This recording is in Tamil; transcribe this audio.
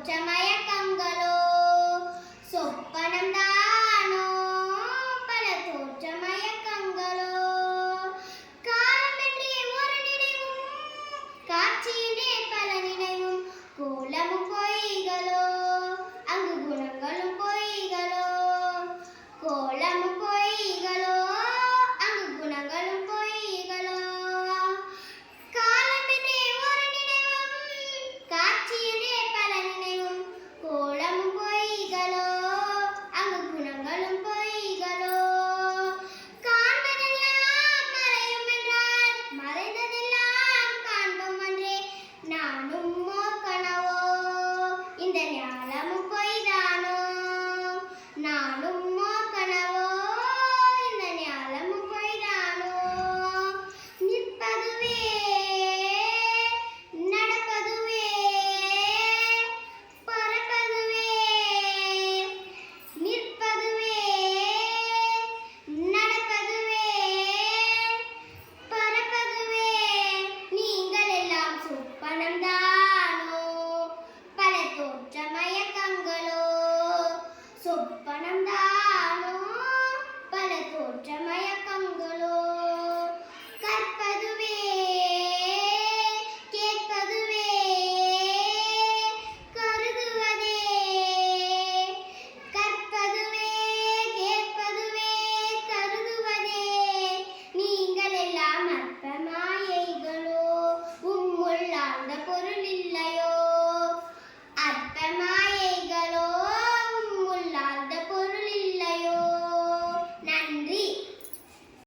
தோற்றமயக்கங்களோ சொப்பனம் தானோ பல தோற்றமயக்கங்களோ காலமென்றே ஒரு நினைவும் காட்சியின்றே பல நினைவும் கோலமும் பொய்களோ அங்கு குணங்களும் பொய்களோ கோலமும் பொய்களோ அங்கு குணங்களும் பொய்களோ காலமென்றே ஒரு நினைவும் காட்சியின்றே பல நினைவும் கோலமும் பொய்களோ அங்கு குணங்களும் பொய்களோ காண்பதெல்லாம் மறையும் என்றால் மறைந்ததெல்லாம் காண்போம் அன்றே நானும் ஓர் கனவோ இந்த ஞானமும் பொய்தானோ நானும் ஓர் கனவோ இந்த ஞானமும் பொய்தானோ நிற்பதுவே நடப்பதுவே பறப்பதுவே நிற்பதுவே நடப்பதுவே பறப்பதுவே நீங்கள் எல்லாம் சொப்பனம் தானோ பல தோற்றமயக்கங்களோ சொப்பனம் தானோ பல தோற்றமய